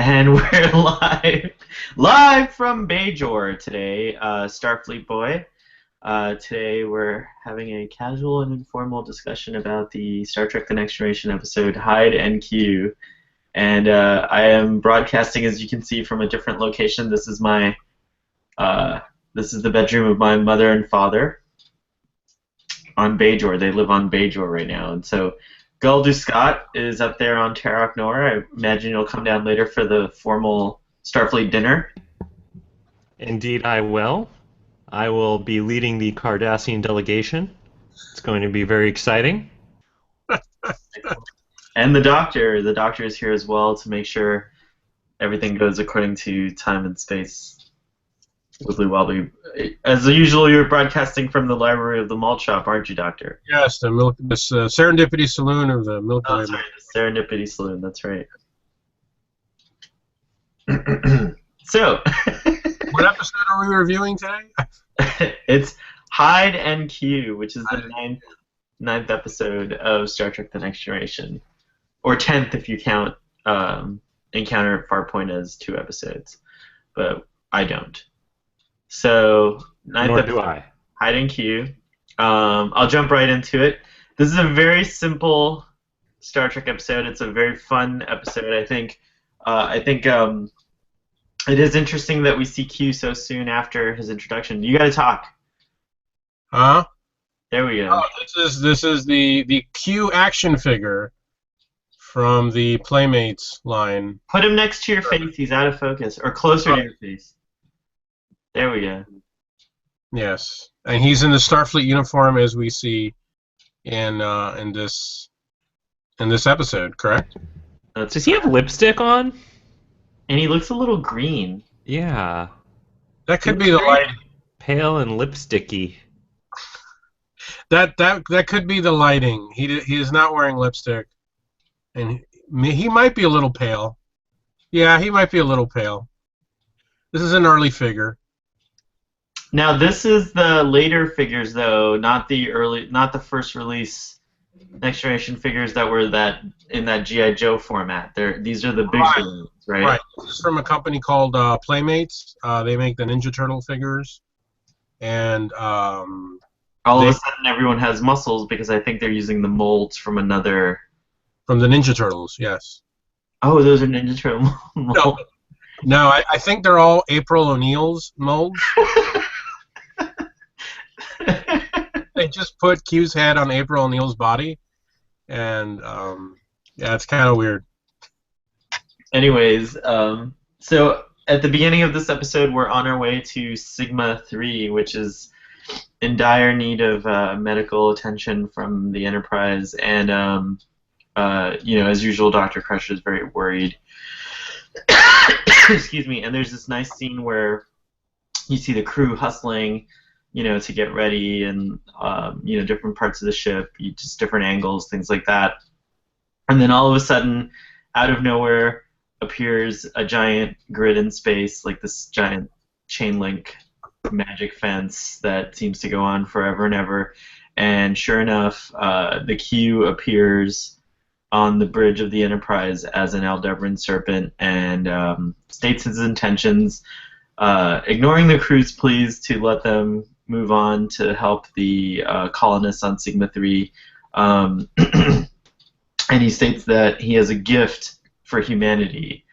And we're live from Bajor today, Starfleet Boy. Today we're having a casual and informal discussion about the Star Trek The Next Generation episode Hide and Q. And I am broadcasting, as you can see, from a different location. This is the bedroom of my mother and father on Bajor. They live on Bajor right now, and so Gul Scott is up there on Terok Nor. I imagine you'll come down later for the formal Starfleet dinner. Indeed, I will. I will be leading the Cardassian delegation. It's going to be very exciting. And the doctor is here as well to make sure everything goes according to time and space. As usual, you're broadcasting from the library of the malt shop, aren't you, Doctor? Yes, the Serendipity Saloon of the Milky Way. Oh, sorry, the Serendipity Saloon. That's right. So, what episode are we reviewing today? It's Hide and Q, which is the ninth episode of Star Trek: The Next Generation, or 10th if you count Encounter at Farpoint as 2 episodes, but I don't. So, ninth episode, Hide and Q. I'll jump right into it. This is a very simple Star Trek episode. It's a very fun episode. I think it is interesting that we see Q so soon after his introduction. You got to talk. Huh? There we go. Oh, this is the Q action figure from the Playmates line. Put him next to your face. He's out of focus, or closer to your face. There we go. Yes, and he's in the Starfleet uniform as we see in this episode, correct? Does he have lipstick on? And he looks a little green. Yeah. That could be the lighting. Pale and lipsticky. That could be the lighting. He is not wearing lipstick, and he might be a little pale. Yeah, he might be a little pale. This is an early figure. Now this is the later figures, though, not the first release Next Generation figures that were in that G.I. Joe format. These are the big ones, right? Right. This is from a company called Playmates. They make the Ninja Turtle figures, and all of a sudden everyone has muscles because I think they're using the molds from another. From the Ninja Turtles, yes. Oh, those are Ninja Turtle molds. No, I think they're all April O'Neil's molds. They just put Q's head on April O'Neil's body, and yeah, it's kind of weird. Anyways, so at the beginning of this episode, we're on our way to Sigma 3, which is in dire need of medical attention from the Enterprise, and as usual, Dr. Crusher is very worried. Excuse me. And there's this nice scene where you see the crew hustling, to get ready, and different parts of the ship, just different angles, things like that. And then all of a sudden, out of nowhere, appears a giant grid in space, like this giant chain link magic fence that seems to go on forever and ever. And sure enough, the Q appears on the bridge of the Enterprise as an Aldebaran serpent, and states his intentions, ignoring the crew's pleas to let them move on to help the colonists on Sigma 3. And he states that he has a gift for humanity,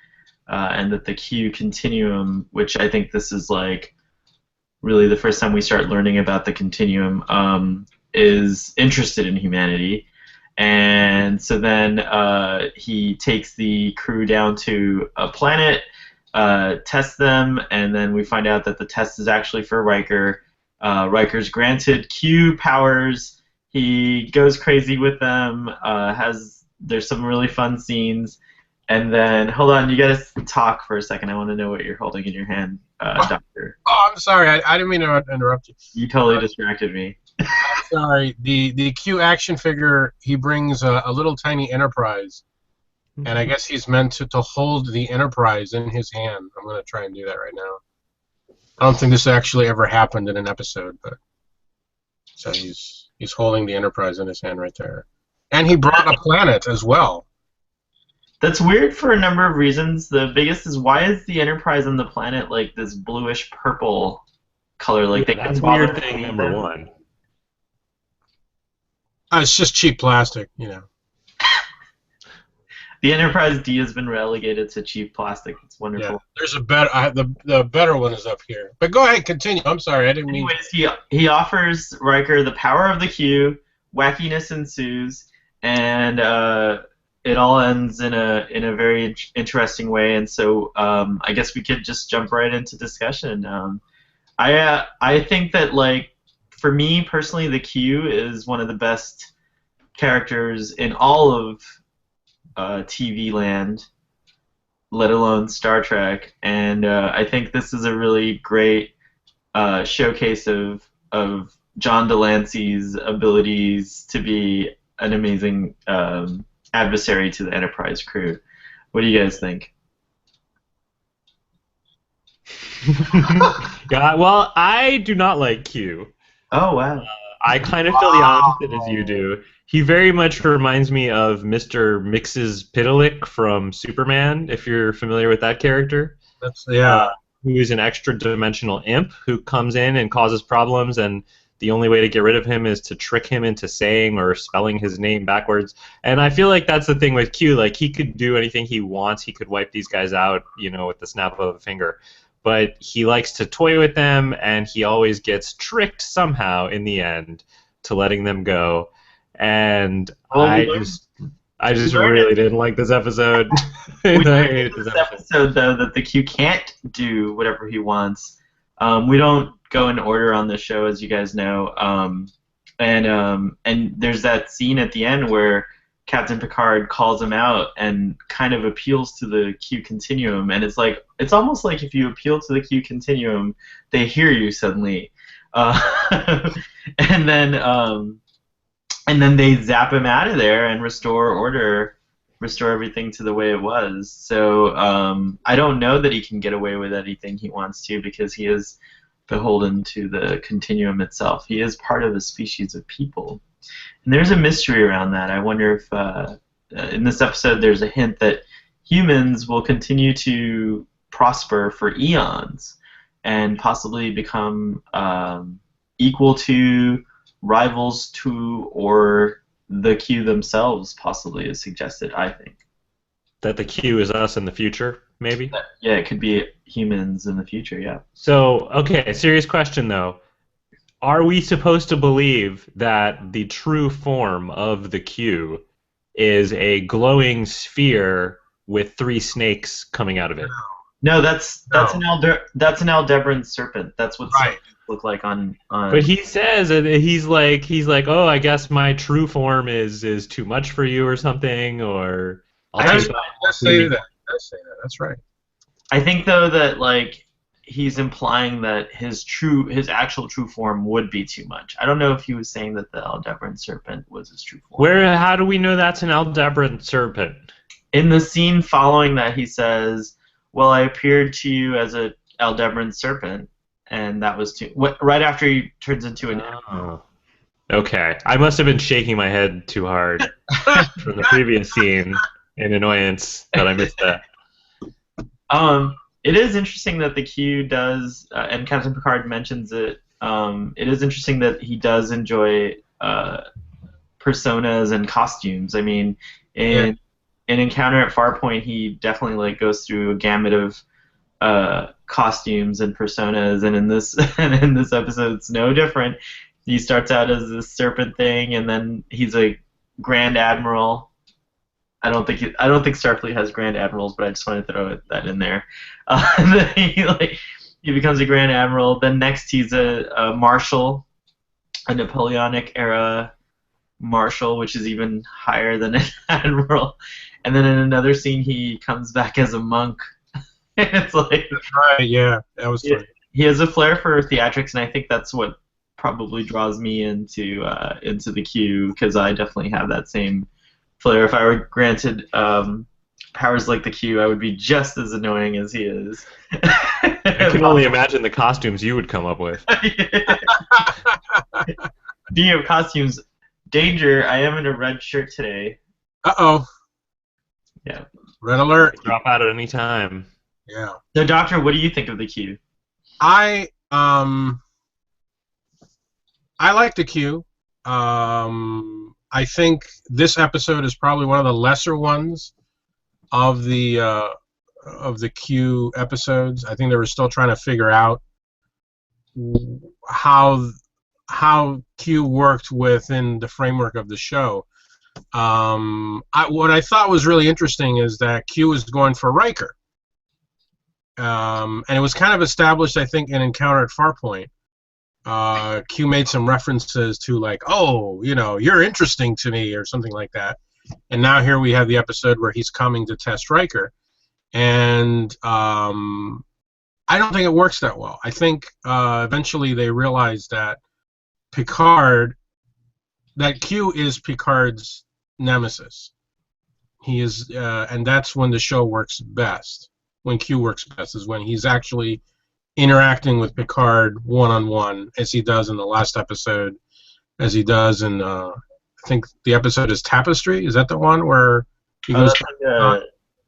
and that the Q Continuum, which I think this is like really the first time we start learning about the Continuum, is interested in humanity. And so then he takes the crew down to a planet, tests them, and then we find out that the test is actually for Riker. Riker's granted Q powers. He goes crazy with them. There's some really fun scenes. And then, hold on, you gotta talk for a second. I want to know what you're holding in your hand, Doctor. Oh, I'm sorry. I didn't mean to interrupt you. You totally distracted me. Sorry. The Q action figure, he brings a little tiny Enterprise. And I guess he's meant to hold the Enterprise in his hand. I'm going to try and do that right now. I don't think this actually ever happened in an episode, but so he's holding the Enterprise in his hand right there. And he brought a planet as well. That's weird for a number of reasons. The biggest is why is the Enterprise on the planet like this bluish purple color? Like they That's could bother weird to thing paint number them. one. It's just cheap plastic, you know. The Enterprise D has been relegated to cheap plastic. It's Yeah, wonderful. there's a better. The better one is up here. But go ahead, continue. I'm sorry, I didn't mean. Anyways, he offers Riker the power of the Q. Wackiness ensues, and it all ends in a very interesting way. And so I guess we could just jump right into discussion. I think that like for me personally, the Q is one of the best characters in all of TV land, let alone Star Trek. And I think this is a really great showcase of John Delancey's abilities to be an amazing adversary to the Enterprise crew. What do you guys think? Yeah, well, I do not like Q. Oh wow. I kind of feel the opposite as you do. He very much reminds me of Mr. Mxyzptlk from Superman, if you're familiar with that character. Yeah. Who is an extra-dimensional imp who comes in and causes problems, and the only way to get rid of him is to trick him into saying or spelling his name backwards. And I feel like that's the thing with Q. Like, he could do anything he wants. He could wipe these guys out, you know, with the snap of a finger. But he likes to toy with them, and he always gets tricked somehow in the end to letting them go. And Well, I just really didn't like this episode. We I learned hated in this this episode. episode though that the Q can't do whatever he wants. We don't go in order on the show, as you guys know. And there's that scene at the end where Captain Picard calls him out and kind of appeals to the Q continuum, and it's almost like if you appeal to the Q continuum, they hear you suddenly, and then they zap him out of there and restore order, restore everything to the way it was. So I don't know that he can get away with anything he wants to because he is beholden to the continuum itself. He is part of a species of people. And there's a mystery around that. I wonder if in this episode there's a hint that humans will continue to prosper for eons and possibly become equal to, rivals to, or the Q themselves possibly is suggested, I think. That the Q is us in the future, maybe? Yeah, it could be humans in the future, yeah. So, okay, serious question though. Are we supposed to believe that the true form of the Q is a glowing sphere with 3 snakes coming out of it? No, that's an Aldebaran serpent. That's what serpents look like on. But he says that he's like, oh, I guess my true form is too much for you or something, or I'll take Let's say that. Let's say that. That's right. I think though that like he's implying that his actual true form would be too much. I don't know if he was saying that the Aldebaran serpent was his true form. How do we know that's an Aldebaran serpent? In the scene following that, he says, "Well, I appeared to you as a Aldebaran serpent, and that was too." Right after he turns into an. Oh. Okay, I must have been shaking my head too hard from the previous scene in annoyance that I missed that. It is interesting that the Q does, and Captain Picard mentions it. It is interesting that he does enjoy personas and costumes. I mean, in Encounter at Farpoint, he definitely like goes through a gamut of costumes and personas, and in this episode, it's no different. He starts out as this serpent thing, and then he's a Grand Admiral. I don't think Starfleet has Grand Admirals, but I just want to throw that in there. And then he becomes a Grand Admiral. Then next he's a Marshal, a Napoleonic era Marshal, which is even higher than an Admiral. And then in another scene he comes back as a monk. And it's like That's right. Yeah, that was funny. He has a flair for theatrics, and I think that's what probably draws me into the Q, because I definitely have that same flair. If I were granted powers like the Q, I would be just as annoying as he is. I can only imagine the costumes you would come up with. Speaking of costumes, danger! I am in a red shirt today. Uh-oh. Yeah, Red alert. Drop out at any time. Yeah. So, Doctor, what do you think of the Q? I like the Q. I think this episode is probably one of the lesser ones of the Q episodes. I think they were still trying to figure out how Q worked within the framework of the show. What I thought was really interesting is that Q was going for Riker. And it was kind of established, I think, in Encounter at Farpoint. Q made some references to, like, oh, you know, you're interesting to me, or something like that. And now here we have the episode where he's coming to test Riker. And I don't think it works that well. I think eventually they realize that Q is Picard's nemesis. He is, and that's when the show works best. When Q works best is when he's actually interacting with Picard one-on-one, as he does in the last episode, as he does in, I think the episode is Tapestry. Is that the one where he goes?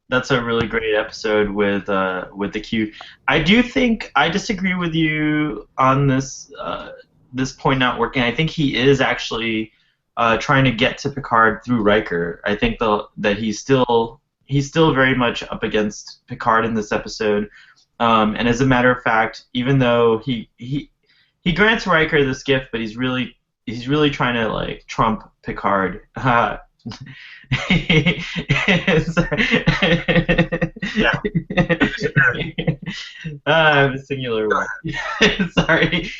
That's a really great episode with the Q. I do think I disagree with you on this this point not working. I think he is actually trying to get to Picard through Riker. I think that he's still very much up against Picard in this episode. And as a matter of fact, even though he grants Riker this gift, but he's really trying to, like, trump Picard. Yeah. Singular one. Sorry.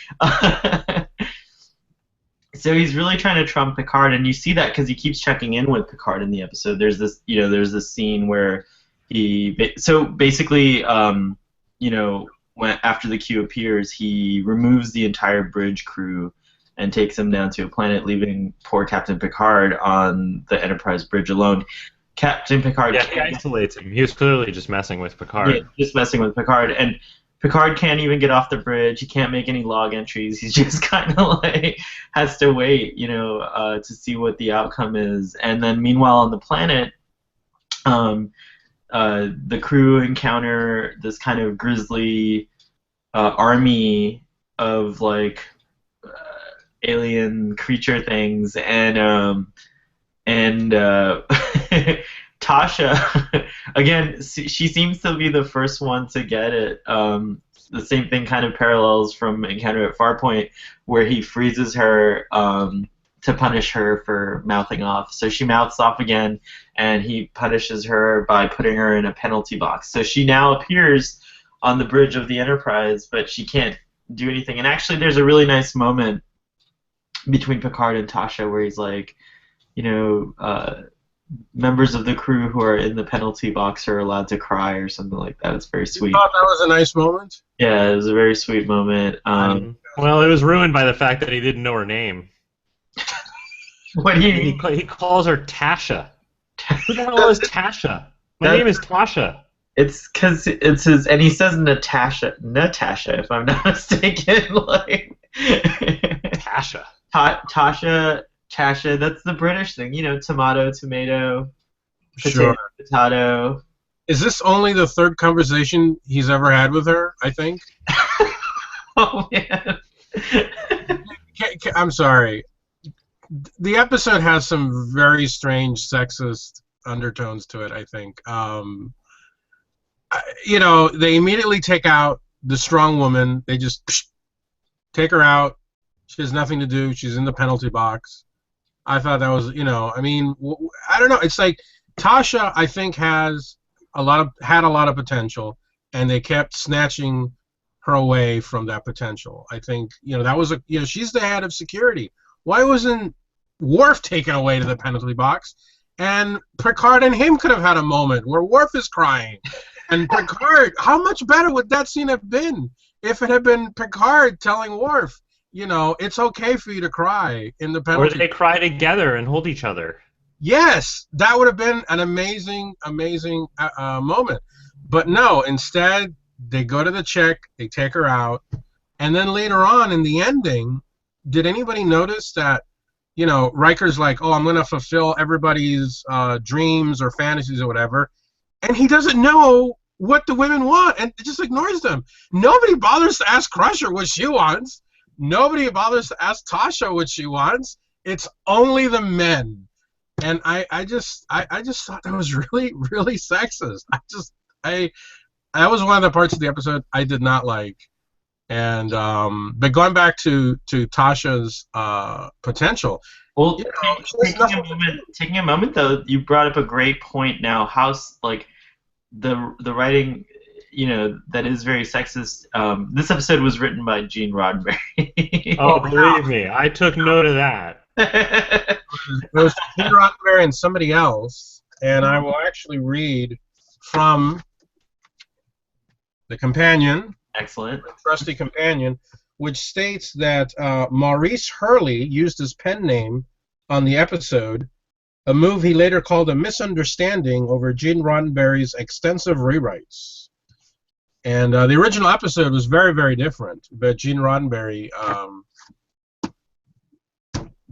So he's really trying to trump Picard, and you see that because he keeps checking in with Picard in the episode. There's this scene where basically, when after the Q appears, he removes the entire bridge crew and takes them down to a planet, leaving poor Captain Picard on the Enterprise bridge alone. Captain Picard. Yeah, he isolates him. He was clearly just messing with Picard. Yeah, just messing with Picard, and Picard can't even get off the bridge. He can't make any log entries. He's just kind of like has to wait, to see what the outcome is. And then meanwhile on the planet, the crew encounter this kind of grisly army of, like, alien creature things, and Tasha, again, she seems to be the first one to get it. The same thing kind of parallels from Encounter at Farpoint, where he freezes her to punish her for mouthing off. So she mouths off again, and he punishes her by putting her in a penalty box. So she now appears on the bridge of the Enterprise, but she can't do anything. And actually, there's a really nice moment between Picard and Tasha where he's like, members of the crew who are in the penalty box are allowed to cry or something like that. It's very sweet. You thought that was a nice moment? Yeah, it was a very sweet moment. Well, it was ruined by the fact that he didn't know her name. What do you mean? He calls her Tasha. Who the hell is Tasha? My name is Tasha. It's because it's his, and he says Natasha, if I'm not mistaken. Like Tasha. Tasha, that's the British thing, tomato, potato, Sure. potato. Is this only the third conversation he's ever had with her, I think? Oh, man. I'm sorry. The episode has some very strange sexist undertones to it, I think. They immediately take out the strong woman. They just take her out. She has nothing to do. She's in the penalty box. I thought that was, I don't know. It's like Tasha, I think, had a lot of potential, and they kept snatching her away from that potential. I think, that was she's the head of security. Why wasn't Worf taken away to the penalty box? And Picard and him could have had a moment where Worf is crying. And Picard, how much better would that scene have been if it had been Picard telling Worf, it's okay for you to cry in the penalty. Or they cry together and hold each other. Yes, that would have been an amazing moment. But no, instead, they go to the chick, they take her out, and then later on in the ending, did anybody notice that, Riker's like, oh, I'm going to fulfill everybody's dreams or fantasies or whatever, and he doesn't know what the women want, and just ignores them. Nobody bothers to ask Crusher what she wants. Nobody bothers to ask Tasha what she wants. It's only the men. And I just thought that was really, really sexist. That was one of the parts of the episode I did not like. And but going back to Tasha's potential. Well, You know, taking a moment though, you brought up a great point. Now, how like the writing, that is very sexist. This episode was written by Gene Roddenberry. Oh, believe me, I took note of that. it was Gene Roddenberry and somebody else, and I will actually read from the companion. Excellent. The trusty companion, which states that Maurice Hurley used his pen name on the episode, a move he later called a misunderstanding over Gene Roddenberry's extensive rewrites. And the original episode was very, very different, but Gene Roddenberry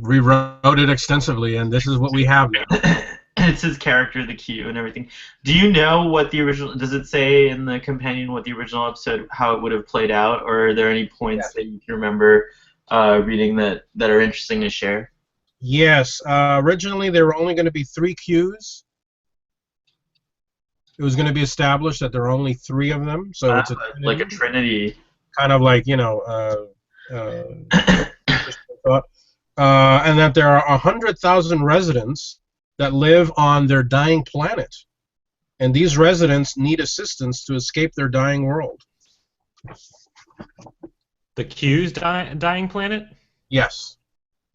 rewrote it extensively, and this is what we have now. It's his character, the Q, and everything. Do you know what the original? Does it say in the companion what the original episode, how it would have played out, or are there any points that you can remember reading that are interesting to share? Yes. Originally, there were only going to be 3 Qs. It was going to be established that there are only 3 of them, so it's like a trinity. Kind of like, and that there are 100,000 residents that live on their dying planet, and these residents need assistance to escape their dying world. The Q's dying planet? Yes.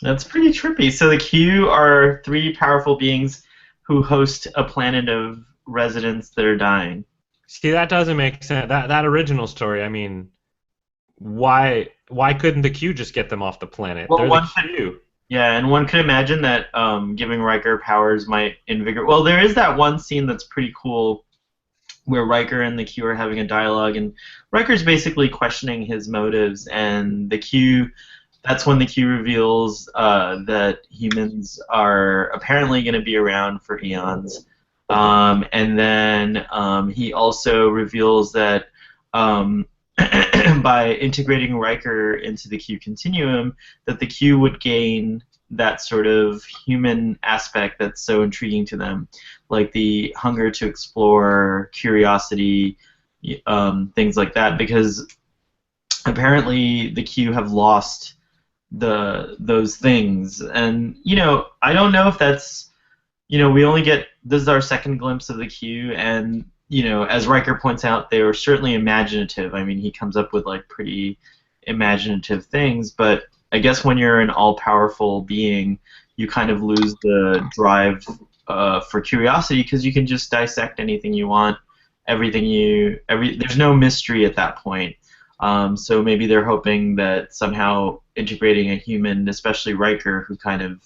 That's pretty trippy. So the Q are 3 powerful beings who host a planet of residents that are dying. See, that doesn't make sense. That original story, I mean, why couldn't the Q just get them off the planet? Well, they're the Q. Yeah, and one could imagine that giving Riker powers might invigorate. Well, there is that one scene that's pretty cool where Riker and the Q are having a dialogue, and Riker's basically questioning his motives, and the Q. That's when the Q reveals that humans are apparently going to be around for eons, and then he also reveals that. By integrating Riker into the Q continuum, that the Q would gain that sort of human aspect that's so intriguing to them, like the hunger to explore, curiosity, things like that, because apparently the Q have lost those things. And, I don't know if that's, we only get, this is our second glimpse of the Q, and as Riker points out, they were certainly imaginative. I mean, he comes up with like pretty imaginative things, but I guess when you're an all-powerful being, you kind of lose the drive for curiosity, because you can just dissect anything you want, there's no mystery at that point. So maybe they're hoping that somehow integrating a human, especially Riker, who kind of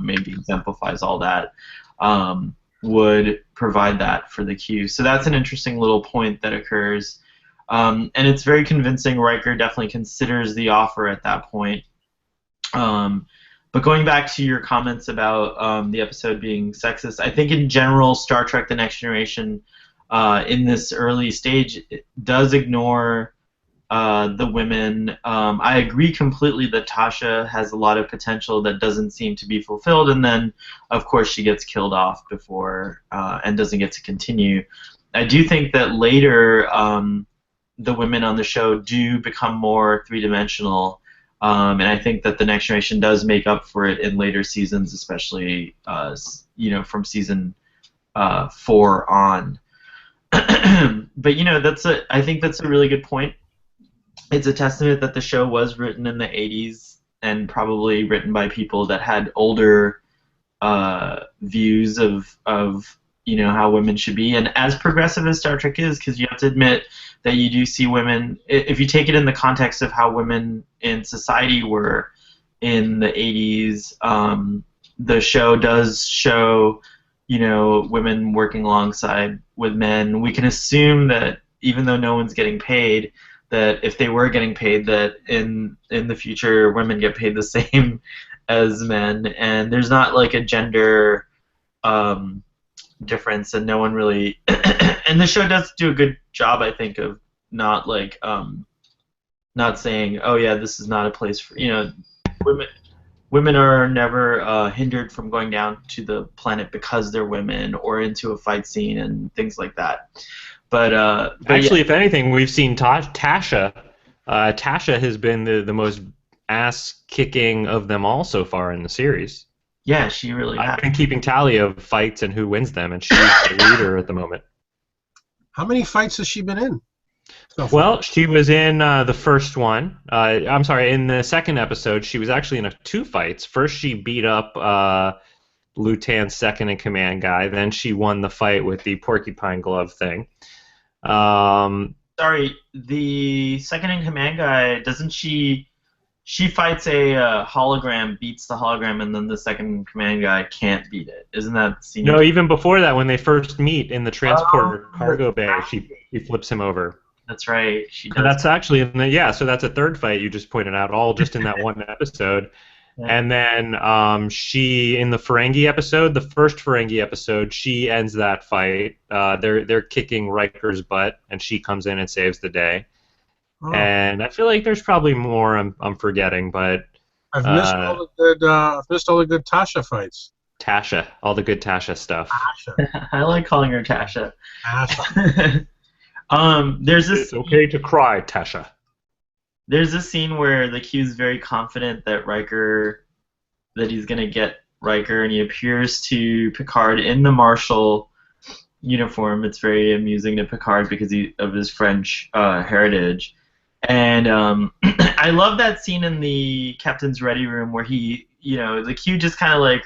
maybe exemplifies all that, would provide that for the Q. So that's an interesting little point that occurs. And it's very convincing. Riker definitely considers the offer at that point. But going back to your comments about the episode being sexist, I think in general Star Trek The Next Generation in this early stage does ignore the women. I agree completely that Tasha has a lot of potential that doesn't seem to be fulfilled, and then, of course, she gets killed off before and doesn't get to continue. I do think that later the women on the show do become more three-dimensional, and I think that The Next Generation does make up for it in later seasons, especially from season 4 on. But I think that's a really good point. It's a testament that the show was written in the 80s and probably written by people that had older views of how women should be. And as progressive as Star Trek is, because you have to admit that you do see women, if you take it in the context of how women in society were in the 80s, the show does show women working alongside with men. We can assume that even though no one's getting paid, that if they were getting paid, that in the future women get paid the same as men, and there's not like a gender difference, and no one really. And the show does do a good job, I think, of not like not saying, oh yeah, this is not a place for women. Women are never hindered from going down to the planet because they're women or into a fight scene and things like that. But Actually, yeah. if anything, we've seen Tasha. Tasha has been the most ass-kicking of them all so far in the series. Yeah, she really has. I've been keeping tally of fights and who wins them, and she's the leader at the moment. How many fights has she been in? Well, she was in the first one. I'm sorry, in the second episode, she was actually in 2 fights. First, she beat up Lutan's second-in-command guy. Then she won the fight with the porcupine glove thing. Sorry, the second-in-command guy, doesn't she... She fights a hologram, beats the hologram, and then the second-in-command guy can't beat it. Isn't that the scene? No, even before that, when they first meet in the transporter cargo bay, she flips him over. That's right. She does. So that's actually so that's a third fight you just pointed out, all just in that one episode. Yeah. And then she in the Ferengi episode, the first Ferengi episode, she ends that fight. They're kicking Riker's butt, and she comes in and saves the day. Oh. And I feel like there's probably more I'm forgetting, but I've missed all the good Tasha fights. Tasha, all the good Tasha stuff. Tasha. I like calling her Tasha. Tasha. There's this. It's okay to cry, Tasha. There's this scene where the Q's very confident that he's gonna get Riker, and he appears to Picard in the Marshal uniform. It's very amusing to Picard because of his French heritage. And I love that scene in the Captain's Ready Room where the Q just kind of like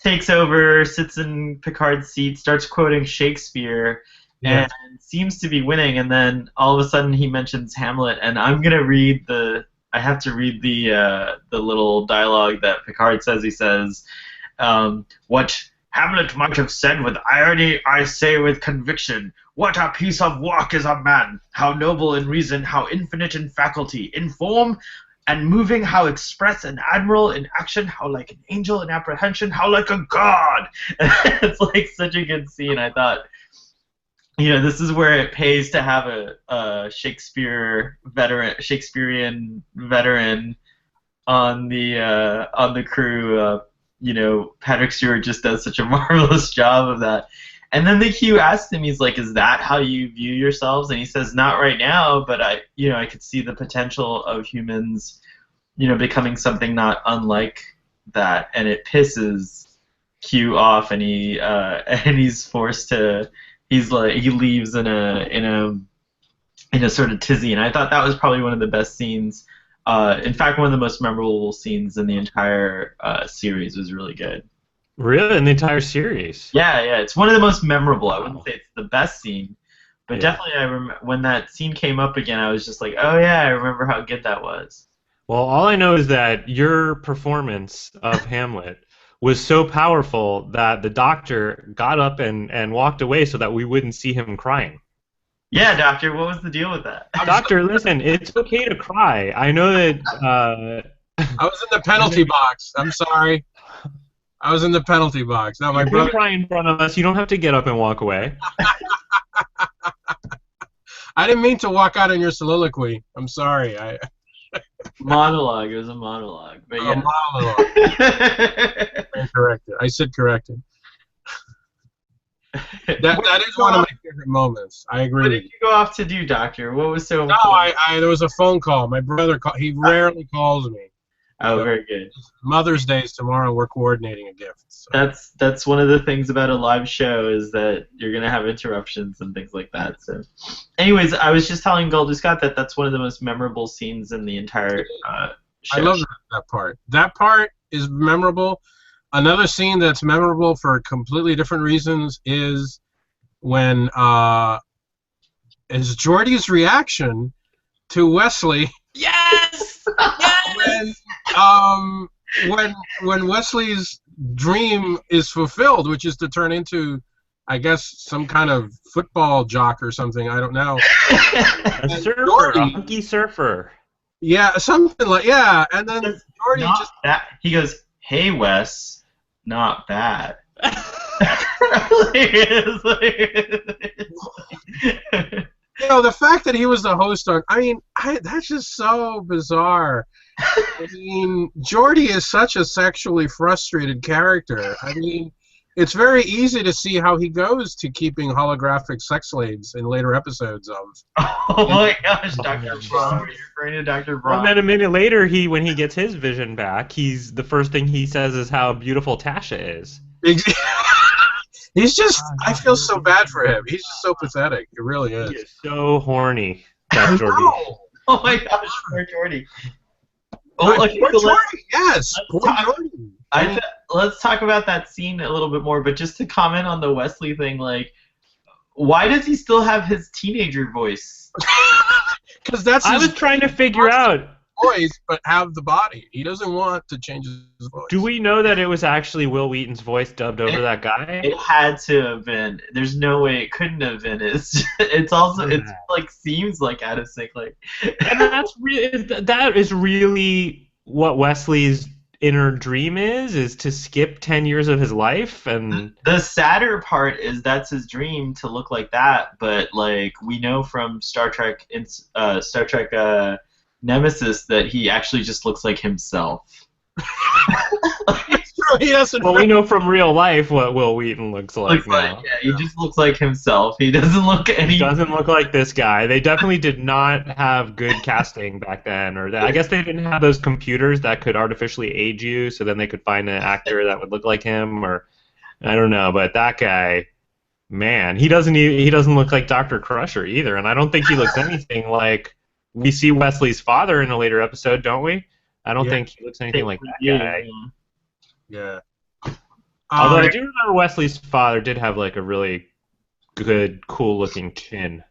takes over, sits in Picard's seat, starts quoting Shakespeare. Yeah. And seems to be winning, and then all of a sudden he mentions Hamlet, and I have to read the little dialogue that Picard says. He says, what Hamlet might have said with irony, I say with conviction. What a piece of work is a man! How noble in reason, how infinite in faculty, in form and moving, how express and admirable in action, how like an angel in apprehension, how like a god! It's like such a good scene, I thought. This is where it pays to have a Shakespearean veteran on the crew. Patrick Stewart just does such a marvelous job of that. And then the Q asked him, he's like, "Is that how you view yourselves?" And he says, "Not right now, but I could see the potential of humans, becoming something not unlike that." And it pisses Q off, and he's forced to. He leaves in a sort of tizzy, and I thought that was probably one of the best scenes. In fact, one of the most memorable scenes in the entire series. Was really good. Really, in the entire series? Yeah, it's one of the most memorable. I wouldn't say it's the best scene, but definitely I remember when that scene came up again. I was just like, oh yeah, I remember how good that was. Well, all I know is that your performance of Hamlet was so powerful that the doctor got up and walked away so that we wouldn't see him crying. Yeah, doctor, what was the deal with that? Doctor, listen, it's okay to cry. I know that... I was in the penalty box. I'm sorry. I was in the penalty box. Now my brother... cry in front of us. You don't have to get up and walk away. I didn't mean to walk out in your soliloquy. I'm sorry. Monologue. It was a monologue. But yeah. Monologue. Corrected. I said corrected. That is one of my favorite moments. I agree. What did you go off to do, doctor? What was so? No, there was a phone call. My brother called. He rarely calls me. Oh, very good. Mother's Day is tomorrow. We're coordinating a gift. So. That's one of the things about a live show is that you're gonna have interruptions and things like that. So, anyways, I was just telling Goldie Scott that that's one of the most memorable scenes in the entire show. I love that part. That part is memorable. Another scene that's memorable for completely different reasons is when is Geordi's reaction to Wesley. Yes. When Wesley's dream is fulfilled, which is to turn into, I guess, some kind of football jock or something. I don't know. A surfer, a hunky surfer. Yeah, something like and then Geordi he goes, "Hey Wes, not bad." You know, the fact that he was the host on, that's just so bizarre. I mean, Geordi is such a sexually frustrated character. I mean, it's very easy to see how he goes to keeping holographic sex slaves in later episodes of. Oh my gosh, Dr. Braun. Are you referring to Dr. Braun? And then a minute later, when he gets his vision back, the first thing he says is how beautiful Tasha is. He's just, I feel so bad for him. He's just so pathetic. It really is. He is so horny, that Geordi. Oh my gosh, poor Geordi. Oh, okay, so yes. Let's talk about that scene a little bit more, but just to comment on the Wesley thing, like, why does he still have his teenager voice? Because that's I was trying to figure out. Voice, but have the body. He doesn't want to change his voice. Do we know that it was actually Will Wheaton's voice dubbed over that guy? It had to have been. There's no way it couldn't have been. It's also like seems like out of sync. Like, and that is really what Wesley's inner dream is to skip 10 years of his life. And the sadder part is that's his dream, to look like that. But like we know from Star Trek Nemesis that he actually just looks like himself. Well, we know from real life what Will Wheaton looks like now. He just looks like himself. He doesn't look like this guy. They definitely did not have good casting back then, I guess they didn't have those computers that could artificially age you, so then they could find an actor that would look like him, or I don't know. But that guy, man, he doesn't look like Dr. Crusher either, and I don't think he looks anything like. We see Wesley's father in a later episode, don't we? I don't think he looks anything like that guy. Yeah. Although I do remember Wesley's father did have like a really good, cool-looking chin.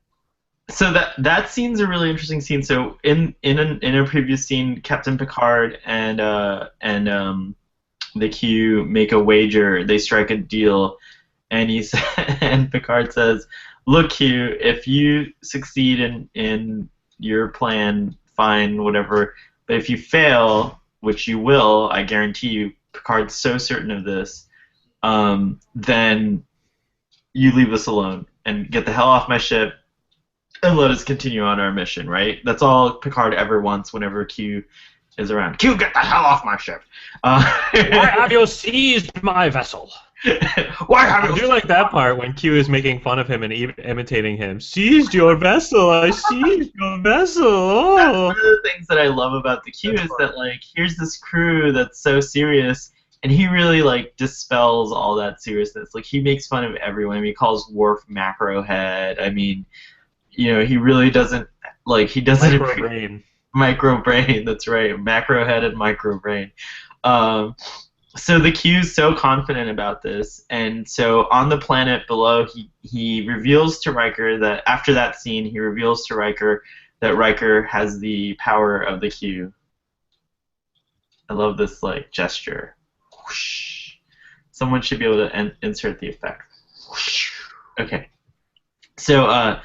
So that scene's a really interesting scene. So in a previous scene, Captain Picard and the Q make a wager. They strike a deal, and and Picard says, "Look, Q, if you succeed in your plan, fine, whatever. But if you fail, which you will, I guarantee you, Picard's so certain of this, then you leave us alone and get the hell off my ship and let us continue on our mission," right? That's all Picard ever wants whenever Q is around. Q, get the hell off my ship. Why have you seized my vessel? Why have you? I do like that part when Q is making fun of him and imitating him. Seized your vessel. I seized your vessel. Oh. That's one of the things that I love about the Q is that like here's this crew that's so serious, and he really like dispels all that seriousness. Like he makes fun of everyone. I mean, he calls Worf macro head. I mean, you know, he really doesn't like he doesn't micro brain. That's right, macro head and micro brain. So the Q's so confident about this, and so on the planet below, he reveals to Riker that after that scene, he reveals to Riker that Riker has the power of the Q. I love this like gesture. Whoosh. Someone should be able to insert the effect. Whoosh. Okay. So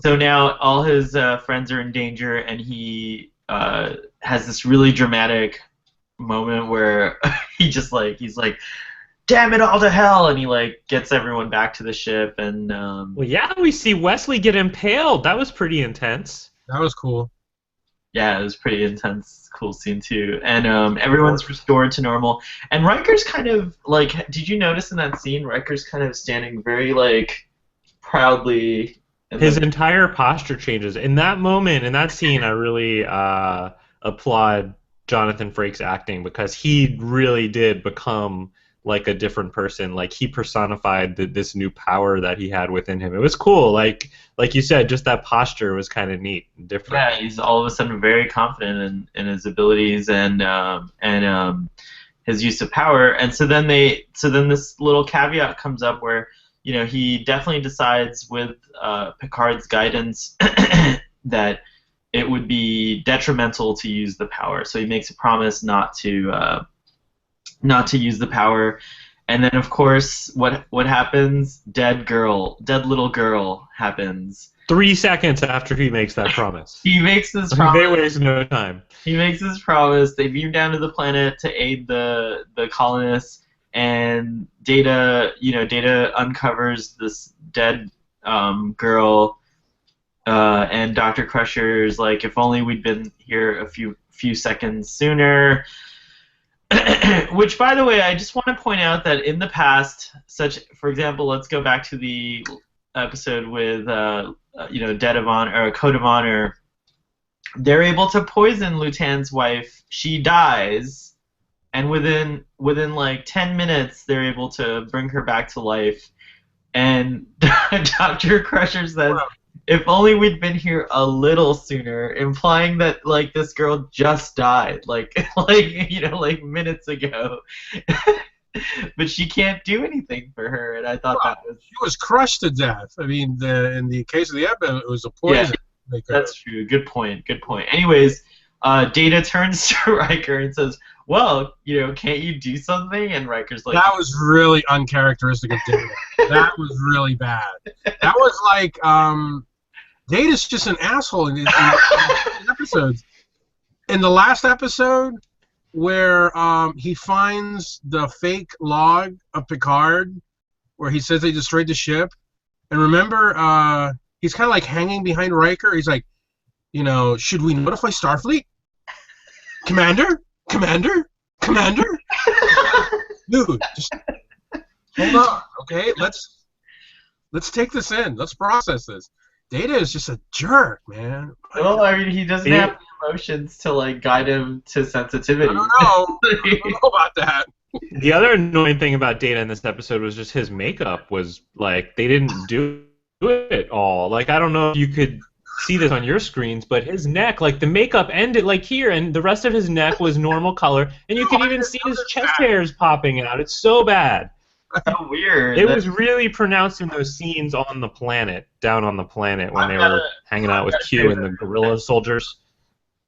now all his friends are in danger, and he has this really dramatic moment where he's like, damn it all to hell, and he like gets everyone back to the ship, and well, yeah, we see Wesley get impaled. That was pretty intense. That was cool. Yeah, it was pretty intense, cool scene too, and everyone's restored to normal, and Riker's kind of like, did you notice in that scene Riker's kind of standing very like proudly, and his entire posture changes in that moment. In that scene, I really applaud Jonathan Frakes acting, because he really did become like a different person. Like he personified this new power that he had within him. It was cool. Like you said, just that posture was kind of neat and different. Yeah, he's all of a sudden very confident in his abilities and his use of power. And so then this little caveat comes up where, you know, he definitely decides with Picard's guidance that it would be detrimental to use the power. So he makes a promise not to use the power. And then, of course, what happens? Dead little girl happens. 3 seconds after he makes that promise. He makes this promise. They waste no time. He makes this promise. They beam down to the planet to aid the colonists, and Data uncovers this dead girl, and Dr. Crusher's like, if only we'd been here a few seconds sooner. Which, by the way, I just want to point out that in the past, for example, let's go back to the episode with Dead of Honor or Code of Honor. They're able to poison Lutan's wife. She dies, and within like 10 minutes, they're able to bring her back to life. And Dr. Crusher says, if only we'd been here a little sooner, implying that like this girl just died, like minutes ago. But she can't do anything for her, and I thought she was crushed to death. I mean, in the case of the episode, it was a poison. Yeah, that's true. Good point. Anyways, Data turns to Riker and says, well, can't you do something? And Riker's like... That was really uncharacteristic of Data. That was really bad. That was like, Data's just an asshole in these episodes. In the last episode, where he finds the fake log of Picard, where he says they destroyed the ship, and remember, he's kind of like hanging behind Riker. He's like, should we notify Starfleet? Commander? Dude, just hold on, okay? Let's take this in. Let's process this. Data is just a jerk, man. Well, I mean, he doesn't have the emotions to like guide him to sensitivity. I don't know about that. The other annoying thing about Data in this episode was just his makeup was like they didn't do it all. Like I don't know if you could see this on your screens, but his neck, like the makeup ended like here, and the rest of his neck was normal color, and you could even see his chest hairs popping out. It's so bad. How weird. It was really pronounced in those scenes on the planet, down on the planet, when they were hanging out with Q and the gorilla soldiers.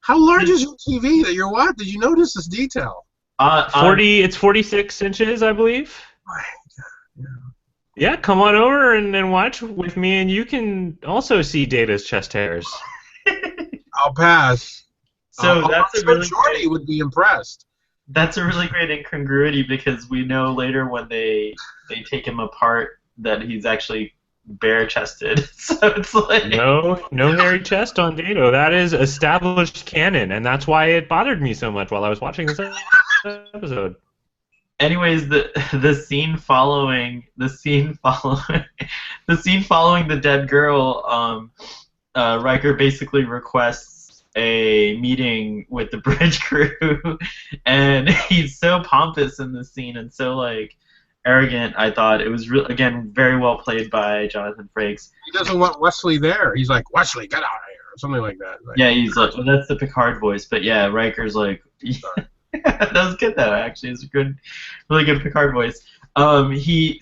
How large is your TV that you're watching? Did you notice this detail? 40. It's 46 inches, I believe. Yeah, come on over and watch with me, and you can also see Data's chest hairs. I'll pass. So that's a really Jordy would be impressed. That's a really great incongruity because we know later when they take him apart that he's actually bare-chested. So it's like no hairy chest on Data. That is established canon, and that's why it bothered me so much while I was watching this episode. Anyways, the scene following the dead girl, Riker basically requests a meeting with the bridge crew, and he's so pompous in this scene and so like arrogant. I thought it was again very well played by Jonathan Frakes. He doesn't want Wesley there. He's like, Wesley, get out of here, or something like that. Like, yeah, he's like, well, that's the Picard voice, but yeah, Riker's like, that was good though. Actually, it's a really good Picard voice. He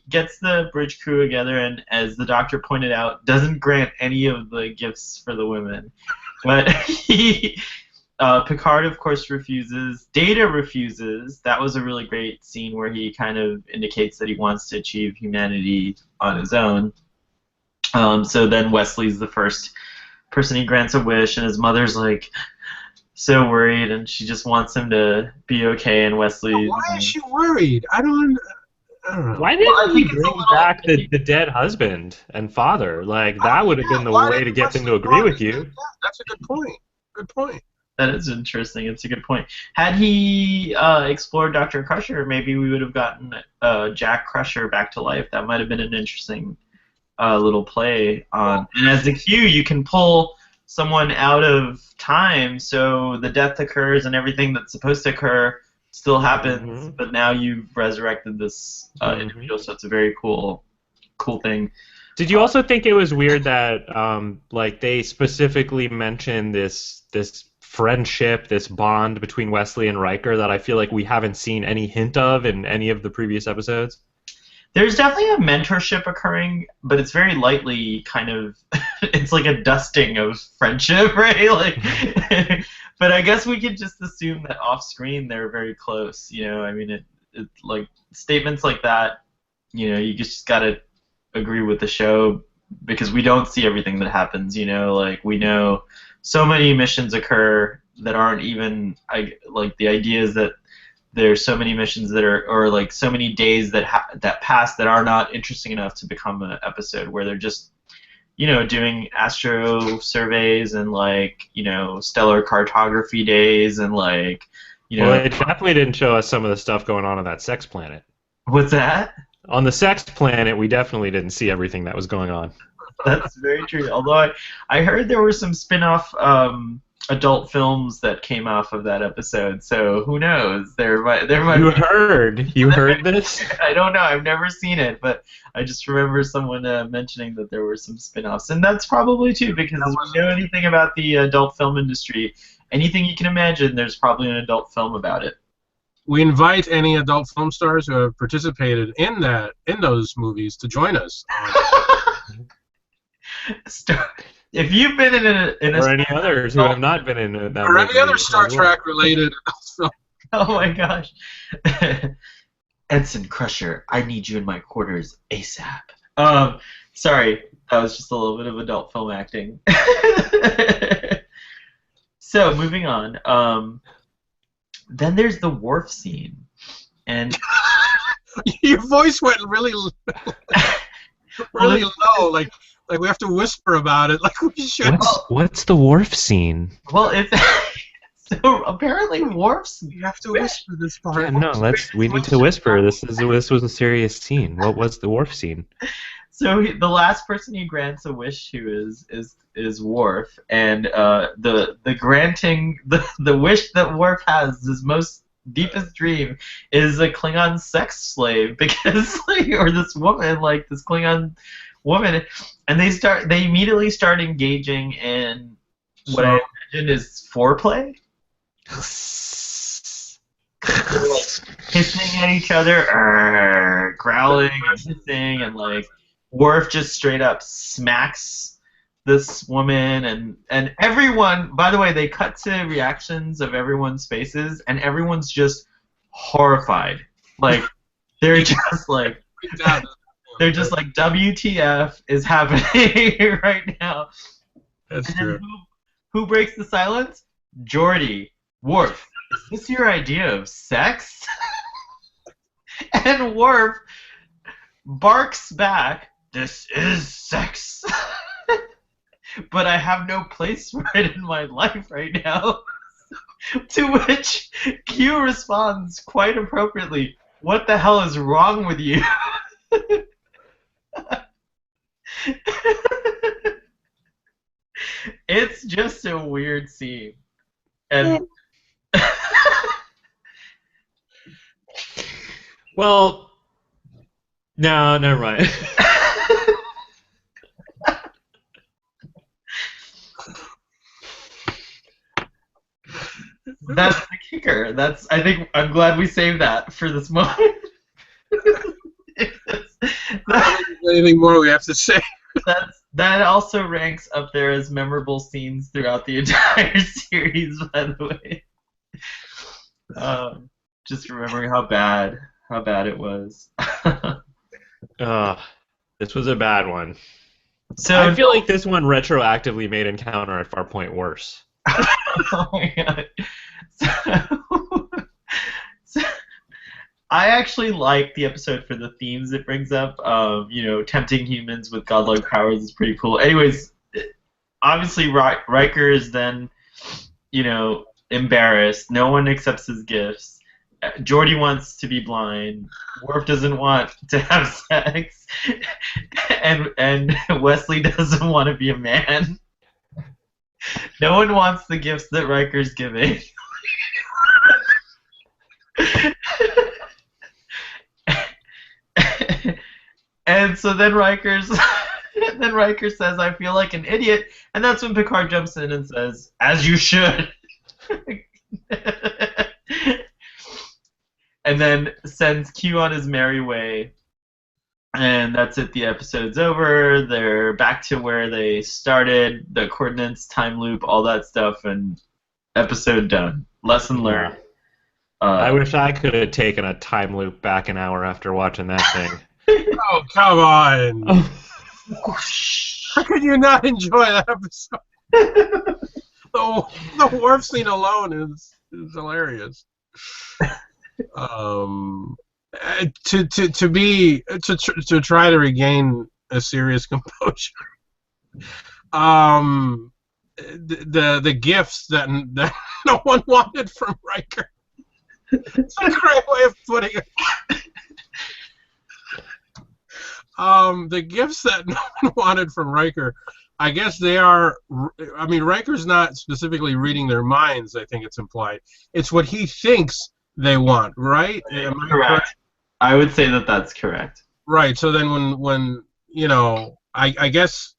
gets the bridge crew together, and as the Doctor pointed out, doesn't grant any of the gifts for the women. But Picard, of course, refuses. Data refuses. That was a really great scene where he kind of indicates that he wants to achieve humanity on his own. So then Wesley's the first person he grants a wish, and his mother's like so worried, and she just wants him to be okay. And Wesley. Why is she worried? I don't know. Why didn't he bring back the dead husband and father? Like, that would have been the way to get them to agree with you. Yeah, that's a good point. Good point. That is interesting. It's a good point. Had he explored Dr. Crusher, maybe we would have gotten Jack Crusher back to life. That might have been an interesting little play on. And as the Q, you can pull someone out of time, so the death occurs and everything that's supposed to occur still happens, but now you've resurrected this individual, so it's a very cool thing. Did you also think it was weird that like they specifically mentioned this friendship, this bond between Wesley and Riker that I feel like we haven't seen any hint of in any of the previous episodes? There's definitely a mentorship occurring, but it's very lightly kind of it's like a dusting of friendship, right? Like but I guess we could just assume that off screen they're very close, I mean it like statements like that, you just gotta agree with the show because we don't see everything that happens, like we know so many missions occur that aren't even like the idea is that there's so many missions that are, or like so many days that pass that are not interesting enough to become an episode, where they're just, doing astro surveys and like, stellar cartography days and like, Well, it definitely didn't show us some of the stuff going on that sex planet. What's that? On the sex planet, we definitely didn't see everything that was going on. That's very true. Although I heard there were some spin-off adult films that came off of that episode, so who knows? There might You be. heard this? I don't know. I've never seen it, but I just remember someone mentioning that there were some spin-offs, and that's probably too, because if we know anything about the adult film industry, anything you can imagine, there's probably an adult film about it. We invite any adult film stars who have participated in those movies to join us. If you've been in a or any others who have not been in that or movie any other Star Trek related film. Oh my gosh. Ensign Crusher, I need you in my quarters ASAP. Sorry, that was just a little bit of adult film acting. So, moving on. Then there's the Worf scene. And your voice went really low, like we have to whisper about it, like we should. What's the Worf scene? Well, so apparently Worf's. You have to whisper this part. Yeah, no, we need to whisper. This was a serious scene. What was the Worf scene? So the last person he grants a wish to is Worf, and the granting the wish that Worf has, his most deepest dream, is a Klingon sex slave, because or this woman, like this Klingon woman, and they immediately start engaging in what I imagine is foreplay. They're like hissing at each other, growling and hissing, and like Worf just straight up smacks this woman, and everyone. By the way, they cut to reactions of everyone's faces, and everyone's just horrified. Like they're just like WTF is happening right now. That's and true. Who breaks the silence? Geordi. Worf, is this your idea of sex? And Worf barks back, "This is sex." But I have no place for it in my life right now. To which Q responds quite appropriately, "What the hell is wrong with you?" It's just a weird scene. And well, no, never mind. that's the kicker. I'm glad we saved that for this moment. Anything more we have to say? That also ranks up there as memorable scenes throughout the entire series, by the way. Just remembering how bad it was. This was a bad one. So I feel like this one retroactively made Encounter at Farpoint worse. Oh my god. So I actually like the episode for the themes it brings up. Tempting humans with godlike powers is pretty cool. Anyways, obviously Riker is then, embarrassed. No one accepts his gifts. Geordi wants to be blind. Worf doesn't want to have sex, and Wesley doesn't want to be a man. No one wants the gifts that Riker's giving. And so then Riker says, "I feel like an idiot," and that's when Picard jumps in and says, "As you should." And then sends Q on his merry way. And that's it. The episode's over. They're back to where they started. The coordinates, time loop, all that stuff, and episode done. Lesson learned. I wish I could have taken a time loop back an hour after watching that thing. Oh, come on! How could you not enjoy that episode? The Worf scene alone is hilarious. To try to regain a serious composure. The gifts that no one wanted from Riker. It's a great way of putting it. The gifts that no one wanted from Riker, I guess they are. I mean, Riker's not specifically reading their minds. I think it's implied. It's what he thinks they want, right? Am I Correct. I would say that that's correct. Right. So then, when you know, I guess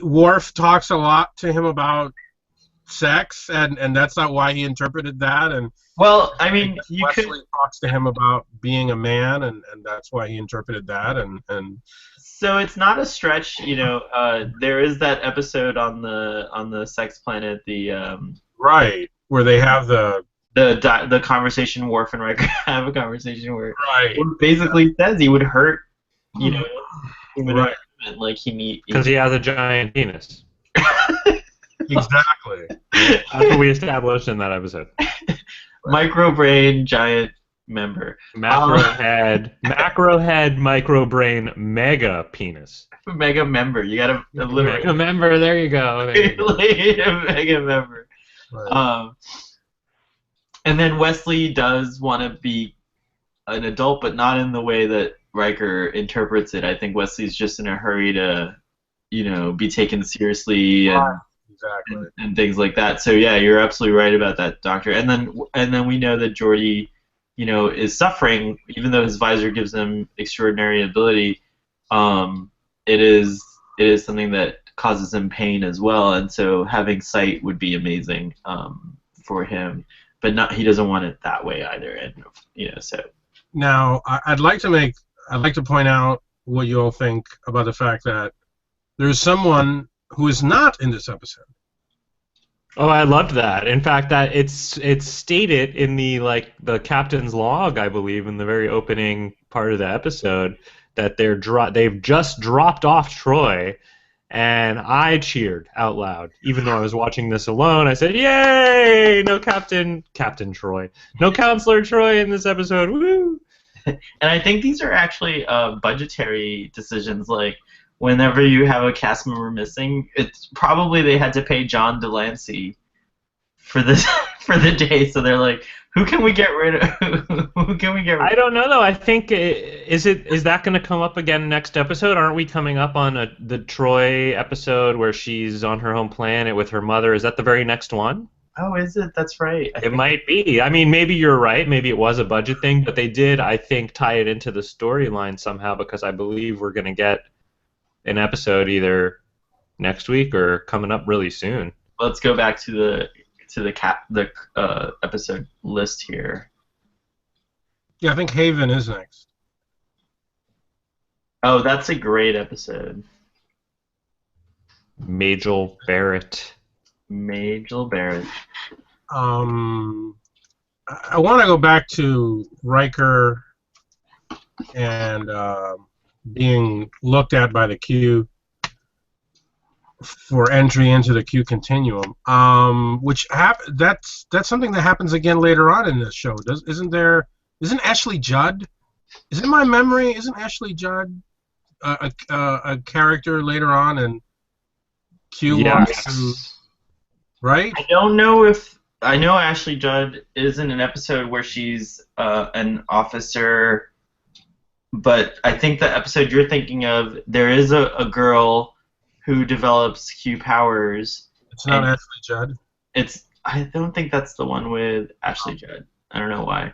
Worf talks a lot to him about sex, and that's not why he interpreted that. And Well, I mean, you could. Wesley talks to him about being a man, and that's why he interpreted that. And So it's not a stretch, you know. There is that episode on the sex planet, right, where they have the conversation Worf and Riker have a conversation where right. Worf basically says he would hurt, you know, human Right. environment, like Because he has a giant penis. Exactly. That's what we established in that episode. micro brain, giant member, Macro head, micro brain, mega penis. mega member. You gotta alliterate. Mega member. There you go. There you go. A mega member. Right. And then Wesley does want to be an adult, but not in the way that Riker interprets it. I think Wesley's just in a hurry to, you know, be taken seriously and, Exactly. and things like that. So yeah, you're absolutely right about that, Doctor. And then we know that Geordi, you know, is suffering, even though his visor gives him extraordinary ability. It is something that causes him pain as well, and so having sight would be amazing for him. But he doesn't want it that way either, and you know, so. Now, I'd like to point out what you all think about the fact that there's someone who is not in this episode. Oh, I loved that. In fact, that it's stated in the captain's log, I believe, in the very opening part of the episode, that they've just dropped off Troy, and I cheered out loud, even though I was watching this alone. I said, "Yay! No Captain Troy, no Counselor Troy in this episode." Woo! And I think these are actually budgetary decisions. Like, whenever you have a cast member missing, it's probably they had to pay John Delancey for this for the day. So they're like, who can we get rid of? Who can we get rid of? I don't know though. I think is that going to come up again next episode? Aren't we coming up on the Troy episode where she's on her home planet with her mother? Is that the very next one? Oh, is it? That's right. It might be. I mean, maybe you're right. Maybe it was a budget thing, but they did, I think, tie it into the storyline somehow, because I believe we're going to get an episode either next week or coming up really soon. Let's go back to the episode list here. Yeah, I think Haven is next. Oh, that's a great episode. Majel Barrett. I want to go back to Riker and being looked at by the Q for entry into the Q continuum, which that's something that happens again later on in this show. Isn't Ashley Judd? Is it my memory? Isn't Ashley Judd a character later on in Q? Yes. Right? I don't know if I know Ashley Judd is in an episode where she's an officer, but I think the episode you're thinking of, there is a girl who develops Q powers. It's not Ashley Judd. I don't think that's the one with Ashley Judd. I don't know why.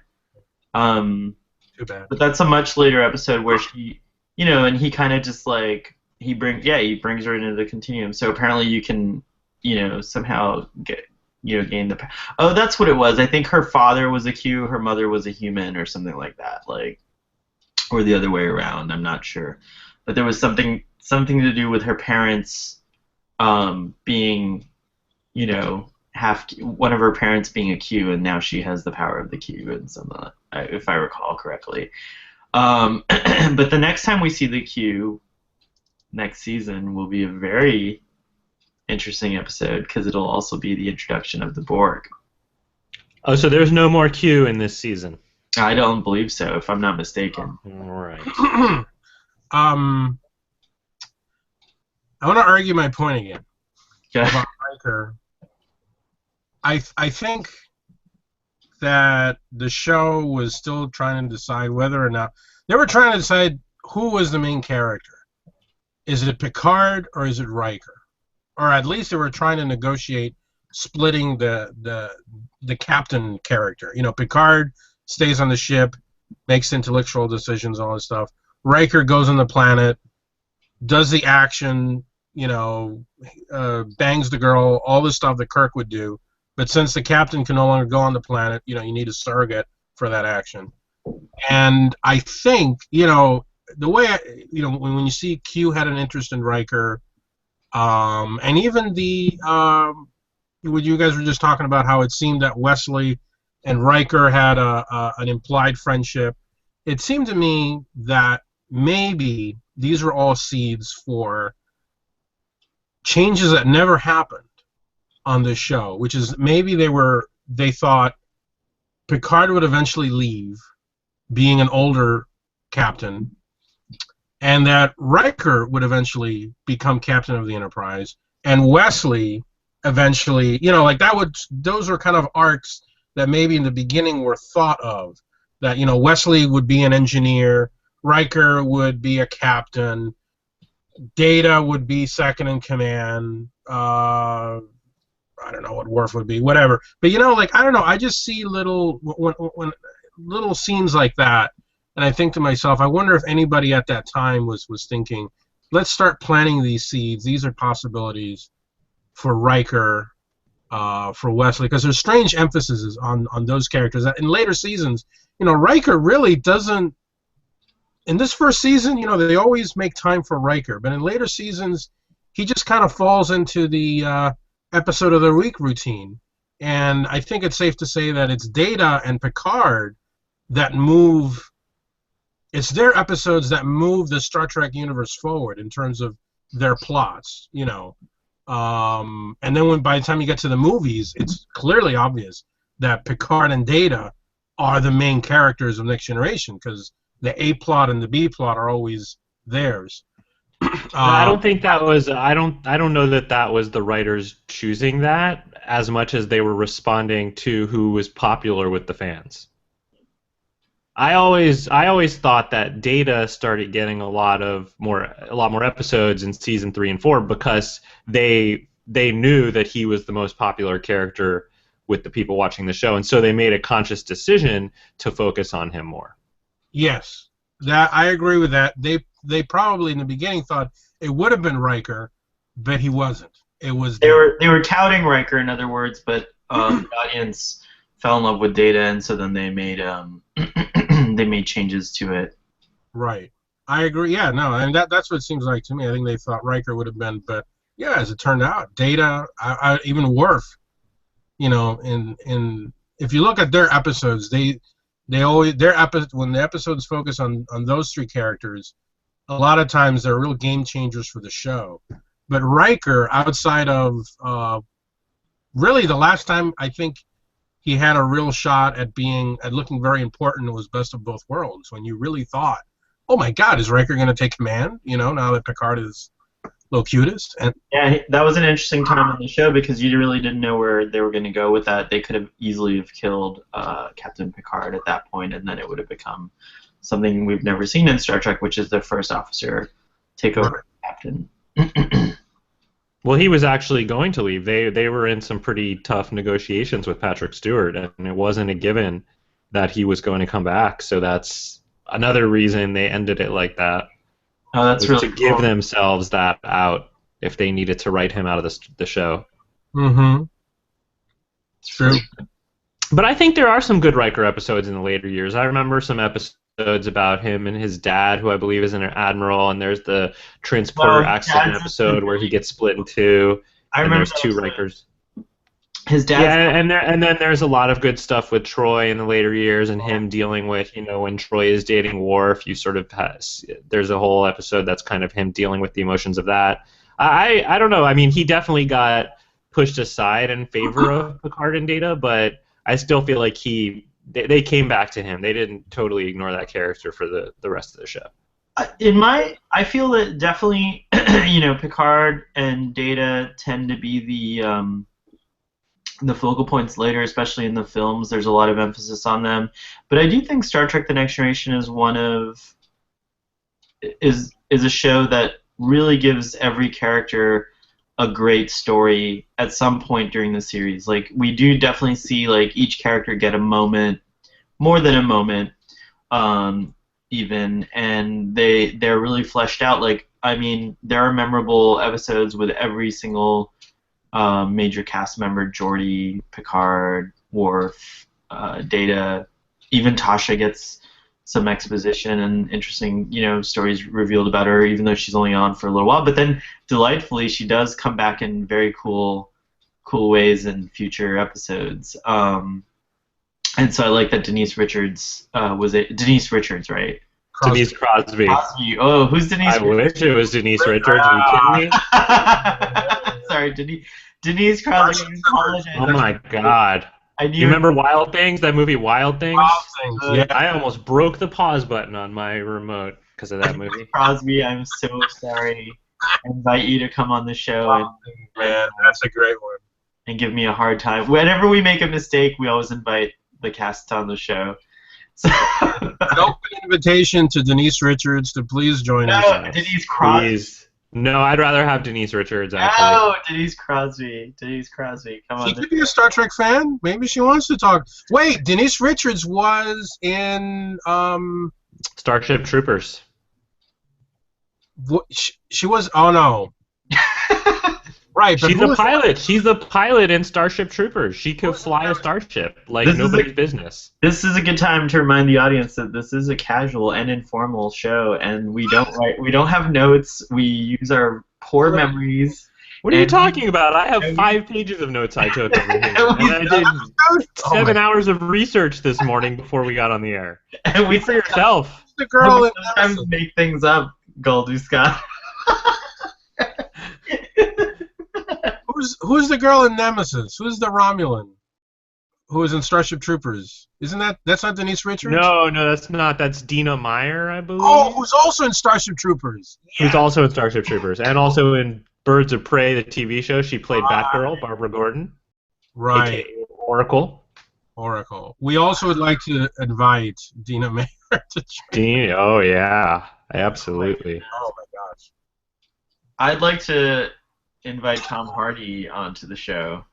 Too bad. But that's a much later episode where she, you know, and he kind of just like he brings her into the continuum. So apparently you can, you know, somehow gain the. Oh, that's what it was. I think her father was a Q, her mother was a human, or something like that, like, or the other way around. I'm not sure, but there was something to do with her parents, being, you know, one of her parents being a Q, and now she has the power of the Q, and something, if I recall correctly. But the next time we see the Q, next season, will be a very interesting episode, because it'll also be the introduction of the Borg. Oh, so there's no more Q in this season. I don't believe so, if I'm not mistaken. All right. I want to argue my point again Okay. about Riker. I think that the show was still trying to decide whether or not they were trying to decide who was the main character. Is it Picard or is it Riker? Or at least they were trying to negotiate splitting the captain character. You know, Picard stays on the ship, makes intellectual decisions, all this stuff. Riker goes on the planet, does the action, you know, bangs the girl, all the stuff that Kirk would do. But since the captain can no longer go on the planet, you know, you need a surrogate for that action. And I think, you know, the way, when you see Q had an interest in Riker, and even what you guys were just talking about, how it seemed that Wesley and Riker had an implied friendship. It seemed to me that maybe these were all seeds for changes that never happened on this show, which is maybe they thought Picard would eventually leave, being an older captain, and that Riker would eventually become captain of the Enterprise, and Wesley eventually, you know, like those were kind of arcs that maybe in the beginning were thought of, that, you know, Wesley would be an engineer, Riker would be a captain, Data would be second in command, I don't know what Worf would be, whatever. But, you know, like, I don't know, I just see little scenes like that, and I think to myself, I wonder if anybody at that time was thinking, let's start planting these seeds. These are possibilities for Riker, for Wesley, because there's strange emphasis on those characters. In later seasons, you know, Riker really doesn't. In this first season, you know, they always make time for Riker, but in later seasons, he just kind of falls into the episode of the week routine. And I think it's safe to say that it's Data and Picard that move. It's their episodes that move the Star Trek universe forward in terms of their plots, you know. And then by the time you get to the movies, it's clearly obvious that Picard and Data are the main characters of Next Generation, because the A plot and the B plot are always theirs. I don't think that was. I don't know that was the writers choosing that as much as they were responding to who was popular with the fans. I always thought that Data started getting a lot more episodes in season 3 and 4 because they knew that he was the most popular character with the people watching the show, and so they made a conscious decision to focus on him more. Yes, that I agree with that. They probably in the beginning thought it would have been Riker, but he wasn't. It was they were touting Riker, in other words, but the audience fell in love with Data, and so then they made they made changes to it. Right. I agree. Yeah, no, and that's what it seems like to me. I think they thought Riker would have been, but yeah, as it turned out, Data, even Worf, you know, in if you look at their episodes, they always when the episodes focus on those three characters, a lot of times they're real game changers for the show. But Riker, outside of really the last time I think he had a real shot at looking very important, was Best of Both Worlds, when you really thought, oh my God, is Riker going to take command? You know, now that Picard is Locutus. And yeah, that was an interesting time on the show because you really didn't know where they were going to go with that. They could have easily have killed Captain Picard at that point, and then it would have become something we've never seen in Star Trek, which is the first officer take over Captain. Well, he was actually going to leave. They were in some pretty tough negotiations with Patrick Stewart, and it wasn't a given that he was going to come back. So that's another reason they ended it like that. Oh, that's really to give themselves that out if they needed to write him out of the show. Mm-hmm. It's true. But I think there are some good Riker episodes in the later years. I remember some episodes about him and his dad, who I believe is an admiral, and there's the transporter accident episode where he gets split in two. And there's two Rikers. His dad. Yeah, and then there's a lot of good stuff with Troy in the later years, and him dealing with, you know, when Troy is dating Worf, you sort of there's a whole episode that's kind of him dealing with the emotions of that. I don't know. I mean, he definitely got pushed aside in favor of Picard and Data, but I still feel like they came back to him. They didn't totally ignore that character for the rest of the show. I feel that definitely, Picard and Data tend to be the focal points later, especially in the films. There's a lot of emphasis on them, but I do think Star Trek: The Next Generation is a show that really gives every character a great story at some point during the series. Like, we do definitely see like each character get a moment, more than a moment, even, and they're really fleshed out. Like, I mean, there are memorable episodes with every single major cast member: Geordi, Picard, Worf, Data. Even Tasha gets some exposition and interesting, stories revealed about her, even though she's only on for a little while. But then, delightfully, she does come back in very cool ways in future episodes. And so I like that Denise Richards Denise Richards, right? Denise Crosby. Oh, who's Denise? I wish it was Denise Richards. Are you kidding me? Sorry, Denise Crosby. Oh my God. You remember Wild Things? That movie, Wild Things? Wild Things, yeah. I almost broke the pause button on my remote because of that movie. Crosby, I'm so sorry. I invite you to come on the show that's a great one. And give me a hard time. Whenever we make a mistake, we always invite the cast on the show. So An open invitation to Denise Richards to please join us. Denise Crosby. Please. No, I'd rather have Denise Richards, actually. Oh, Denise Crosby. Come on. She could be a Star Trek fan. Maybe she wants to talk. Wait, Denise Richards was in Starship Troopers. What, she was. Oh no. Right, but she's a pilot. She's the pilot in Starship Troopers. She could fly a starship like nobody's business. This is a good time to remind the audience that this is a casual and informal show, and we don't have notes. We use our poor memories. What are you talking about? I have 5 pages of notes I took over here, and I did 7 hours of research this morning before we got on the air. And Wait for yourself. The girl we sometimes make things up, Goldie Scott. Who's the girl in Nemesis? Who's the Romulan? Who was in Starship Troopers? That's not Denise Richards? No, that's not. That's Dina Meyer, I believe. Oh, who's also in Starship Troopers. Yeah. Who's also in Starship Troopers. And also in Birds of Prey, the TV show. She played Batgirl, Barbara Gordon. Right. AKA Oracle. We also would like to invite Dina Meyer to join. Oh, yeah. Absolutely. Oh, my gosh. I'd like to invite Tom Hardy onto the show.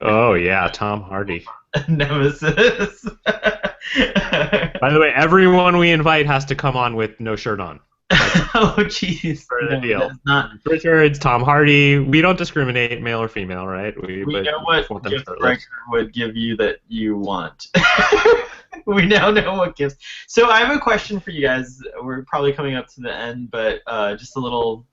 Oh, yeah, Tom Hardy. Nemesis. By the way, everyone we invite has to come on with no shirt on. Oh, jeez. For the deal. Richards, Tom Hardy. We don't discriminate, male or female, right? We know what gift Riker would give you that you want. We now know what gifts. So I have a question for you guys. We're probably coming up to the end, but just a little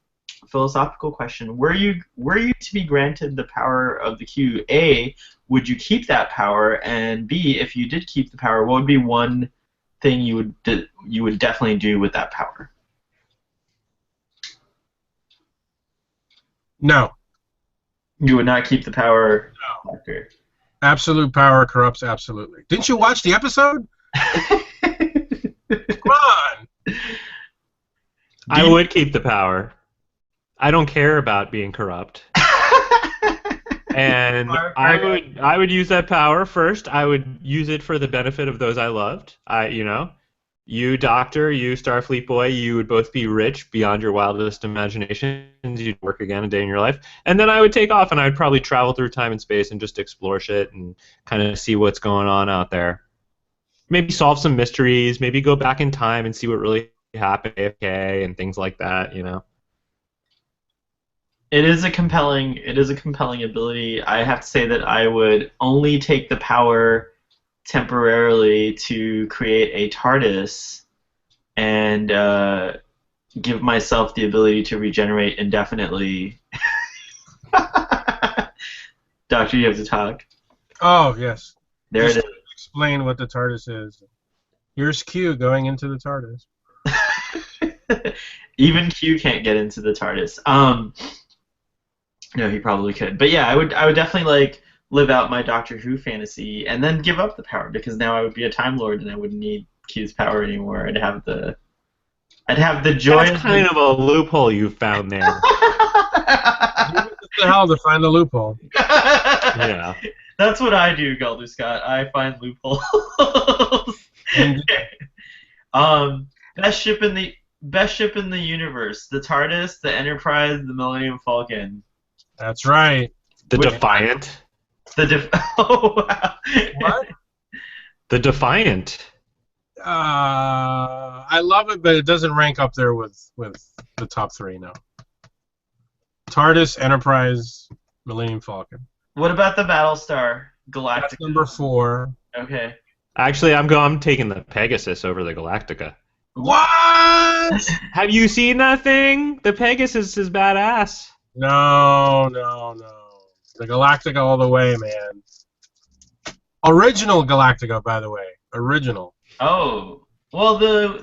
philosophical question. Were you to be granted the power of the Q, A, would you keep that power, and B, if you did keep the power, what would be one thing you would definitely do with that power? No. You would not keep the power? No. Okay. Absolute power corrupts absolutely. Didn't you watch the episode? Come on. I would keep the power. I don't care about being corrupt. And I would use that power first. I would use it for the benefit of those I loved. You, Doctor, you, Starfleet boy, you would both be rich beyond your wildest imaginations. You'd work again a day in your life. And then I would take off, and I would probably travel through time and space and just explore shit and kind of see what's going on out there. Maybe solve some mysteries. Maybe go back in time and see what really happened to AFK and things like that, It is a compelling ability. I have to say that I would only take the power temporarily to create a TARDIS and give myself the ability to regenerate indefinitely. Doctor, you have to talk. Oh, yes. There Just it is. Explain what the TARDIS is. Here's Q going into the TARDIS. Even Q can't get into the TARDIS. No, he probably could. But yeah, I would definitely live out my Doctor Who fantasy and then give up the power because now I would be a Time Lord and I wouldn't need Q's power anymore. I'd have the joy. That's kind of a loophole you found there. What the hell to find a loophole? Yeah. That's what I do, Galder Scott. I find loopholes. Best ship in the universe: the TARDIS, the Enterprise, the Millennium Falcon. That's right. The Defiant. Oh wow. What? The Defiant. I love it, but it doesn't rank up there with the top three. No. TARDIS, Enterprise, Millennium Falcon. What about the Battlestar Galactica? That's number 4. Okay. Actually, I'm taking the Pegasus over the Galactica. What? Have you seen that thing? The Pegasus is badass. No. The Galactica all the way, man. Original Galactica, by the way. Original. Oh. Well, the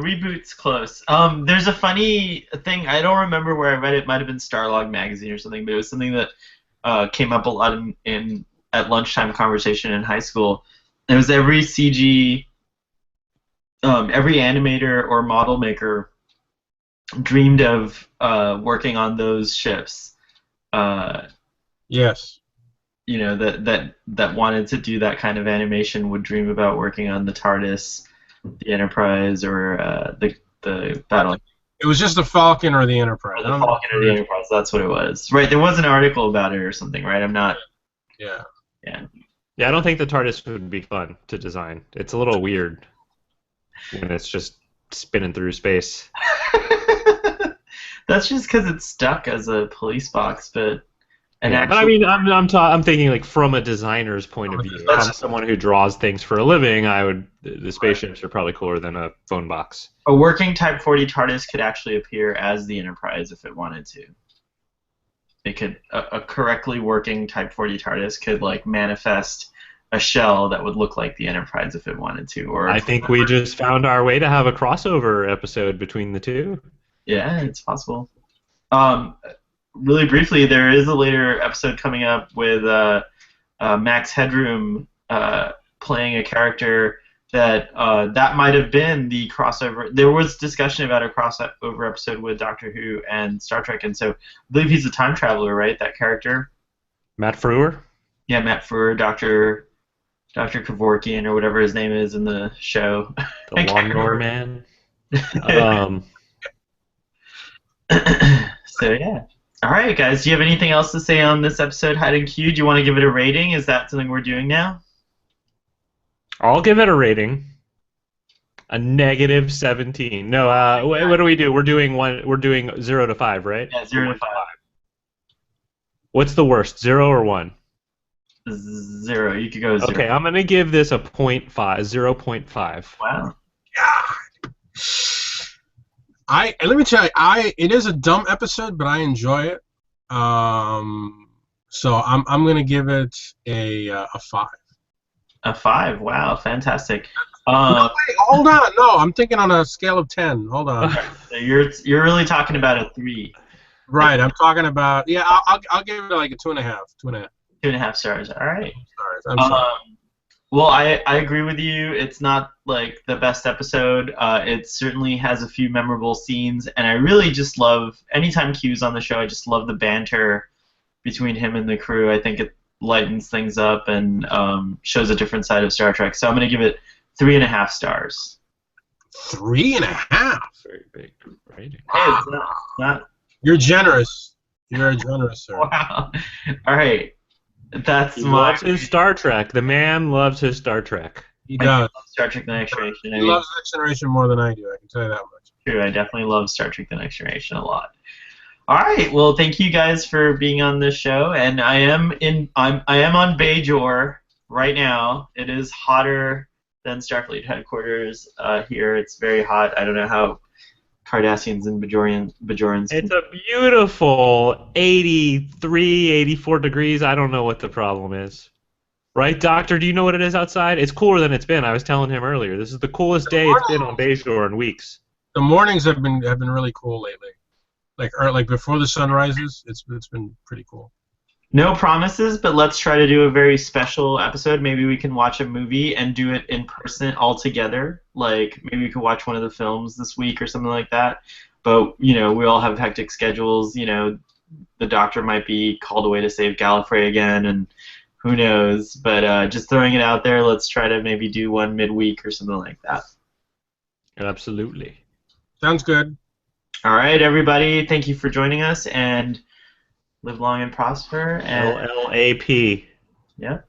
reboot's close. There's a funny thing. I don't remember where I read it. It might have been Starlog magazine or something, but it was something that came up a lot in at lunchtime conversation in high school. It was every CG, every animator or model maker dreamed of working on those ships. Yes. You know, that wanted to do that kind of animation would dream about working on the TARDIS, the Enterprise, or the Battle. It was just the Falcon or the Enterprise. The Falcon or the Enterprise. That's what it was. Right. There was an article about it or something. Right. I'm not. Yeah. Yeah. Yeah, I don't think the TARDIS would be fun to design. It's a little weird when it's just spinning through space. That's just because it's stuck as a police box, but. But I mean, I'm thinking like from a designer's point of view. I'm someone who draws things for a living. The spaceships are probably cooler than a phone box. A working Type 40 TARDIS could actually appear as the Enterprise if it wanted to. It could a correctly working Type 40 TARDIS could like manifest a shell that would look like the Enterprise if it wanted to. Or I think we just found our way to have a crossover episode between the two. Yeah, it's possible. Really briefly, there is a later episode coming up with Max Headroom playing a character that might have been the crossover. There was discussion about a crossover episode with Doctor Who and Star Trek, and so I believe he's a time traveler, right? That character. Matt Frewer? Yeah, Matt Frewer, Dr. Kevorkian, or whatever his name is in the show. The Lawnmower Man? So, yeah. All right, guys. Do you have anything else to say on this episode, Hide and Q? Do you want to give it a rating? Is that something we're doing now? I'll give it a rating. A -17. No, what do we do? We're doing 0 to 5, right? Yeah, 0 to 5. What's the worst, 0 or 1? 0. You could go 0. Okay, I'm gonna give this a 0.5. Wow. God. Let me tell you, it is a dumb episode, but I enjoy it. So I'm gonna give it a 5. A 5. Wow, fantastic. No, wait, hold on. No, I'm thinking on a scale of 10. Hold on. So you're really talking about a 3. Right, I'm talking about. Yeah, I'll give it like a 2.5. 2.5. 2.5 stars. All right. I'm sorry. Well, I agree with you. It's not like the best episode. It certainly has a few memorable scenes, and I really just love anytime Q's on the show. I just love the banter between him and the crew. I think it lightens things up and shows a different side of Star Trek. So I'm going to give it 3.5 stars. 3.5. Very big rating. Hey, it's not. You're generous. You're generous, sir. Wow. All right. He loves his Star Trek. The man loves his Star Trek. He does. Star Trek: The Next Generation. He loves Next Generation more than I do. I can tell you that much. True. I definitely love Star Trek: The Next Generation a lot. All right. Well, thank you guys for being on this show, and I am on Bajor right now. It is hotter than Starfleet headquarters here. It's very hot. I don't know how Cardassians and Bajorans. It's a beautiful 83, 84 degrees. I don't know what the problem is. Right, Doctor? Do you know what it is outside? It's cooler than it's been. I was telling him earlier. This is the coolest day it's been on Bajor in weeks. The mornings have been really cool lately. Like before the sun rises, it's been pretty cool. No promises, but let's try to do a very special episode. Maybe we can watch a movie and do it in person all together. Like maybe we could watch one of the films this week or something like that. But we all have hectic schedules. The Doctor might be called away to save Gallifrey again, and who knows. But just throwing it out there, let's try to maybe do one midweek or something like that. Absolutely. Sounds good. All right, everybody. Thank you for joining us, and live long and prosper. And LLAP. Yep.